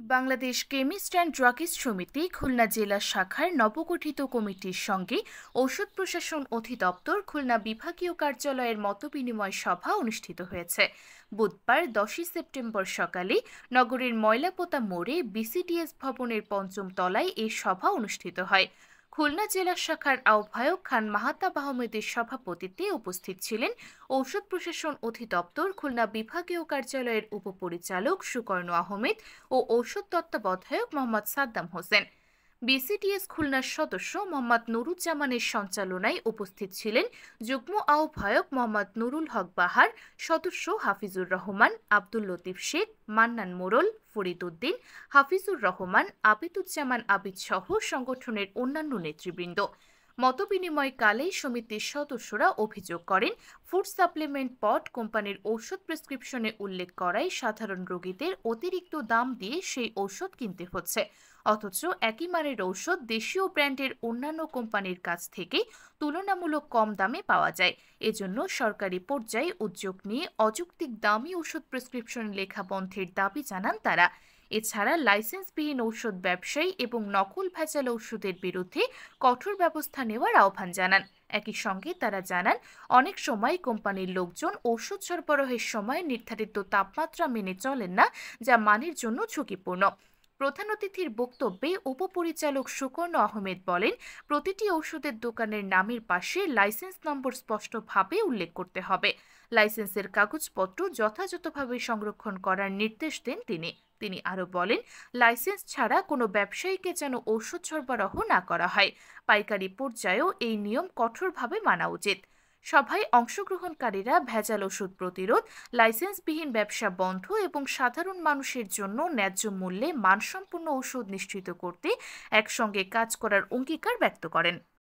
Bangladesh chemist and druggist সমিতি খুলনা জেলা শাখার নবগঠিত কমিটির সঙ্গে ঔষধ প্রশাসন অধিদপ্তর খুলনা বিভাগীয় কার্যালয়ের মতবিনিময় সভা অনুষ্ঠিত হয়েছে। বুধবার 10 সেপ্টেম্বর সকালে নগরের ময়লাপোতা মোড়ে বিসিডিএস ভবনের পঞ্চম তলায় এই সভা অনুষ্ঠিত হয়। খুলনা জেলা শাখার আহ্বায়ক খান মাহতাব আহমেদের সভাপতিত্বে উপস্থিত ছিলেন ঔষধ প্রশাসন অধিদপ্তর খুলনা বিভাগীয় কার্যালয়ের উপপরিচালক সুকর্ণ আহমেদ ও ঔষধ তত্ত্বাবধায়ক মোহাম্মদ সাদ্দাম হোসেন। বিসিডিএস খুলনার সদস্য মোহাম্মদ নুরুজ্জামানের সঞ্চালনায় উপস্থিত ছিলেন যুগ্ম আহ্বায়ক মোহাম্মদ নুরুল হক বাহার, সদস্য হাফিজুর রহমান, আব্দুল লতিফ শেখ, মান্নান মোড়ল, ফরিদ উদ্দিন, হাফিজুর রহমান, আবিদুজ্জামান আবিদ সহ সংগঠনের অন্যান্য নেতৃবৃন্দ। মতবিনিময়কালে সমিতির সদস্যরা অভিযোগ করেন, ফুড সাপ্লিমেন্ট পট কোম্পানির ঔষধ প্রেসক্রিপশনে উল্লেখ করায় সাধারণ রোগীদের অতিরিক্ত দাম দিয়ে সেই ঔষধ কিনতে হচ্ছে, অথচ একই মানের ঔষধ দেশীয় ব্র্যান্ডের অন্যান্য কোম্পানির কাছ থেকে তুলনামূলক কম দামে পাওয়া যায়। এজন্য সরকারি পর্যায়ে উদ্যোগ নিয়ে অযৌক্তিক দামি ওষুধ প্রেসক্রিপশন লেখা বন্ধের দাবি জানান তারা। এছাড়া লাইসেন্সবিহীন ঔষধ ব্যবসায়ী এবং নকল ভেজাল ঔষধের বিরুদ্ধে কঠোর ব্যবস্থা নেওয়ার আহ্বান জানান। একই সঙ্গে তারা জানান, অনেক সময় কোম্পানির লোকজন ঔষধ সরবরাহের সময় নির্ধারিত তাপমাত্রা মেনে চলেন না, যা মানের জন্য ঝুঁকিপূর্ণ। প্রধান অতিথির বক্তব্যে উপপরিচালক সুকর্ণ আহমেদ বলেন, প্রতিটি ঔষধের দোকানের নামের পাশে লাইসেন্স নম্বর স্পষ্টভাবে উল্লেখ করতে হবে। লাইসেন্সের কাগজপত্র যথাযথভাবে সংরক্ষণ করার নির্দেশ দেন তিনি আরও বলেন, লাইসেন্স ছাড়া কোনো ব্যবসায়ীকে যেন ঔষধ সরবরাহ না করা হয়। পাইকারি পর্যায়েও এই নিয়ম কঠোরভাবে মানা উচিত। সভায় অংশগ্রহণকারীরা ভেজাল ওষুধ প্রতিরোধ, লাইসেন্সবিহীন ব্যবসা বন্ধ এবং সাধারণ মানুষের জন্য ন্যায্য মূল্যে মানসম্পন্ন ওষুধ নিশ্চিত করতে একসঙ্গে কাজ করার অঙ্গীকার ব্যক্ত করেন।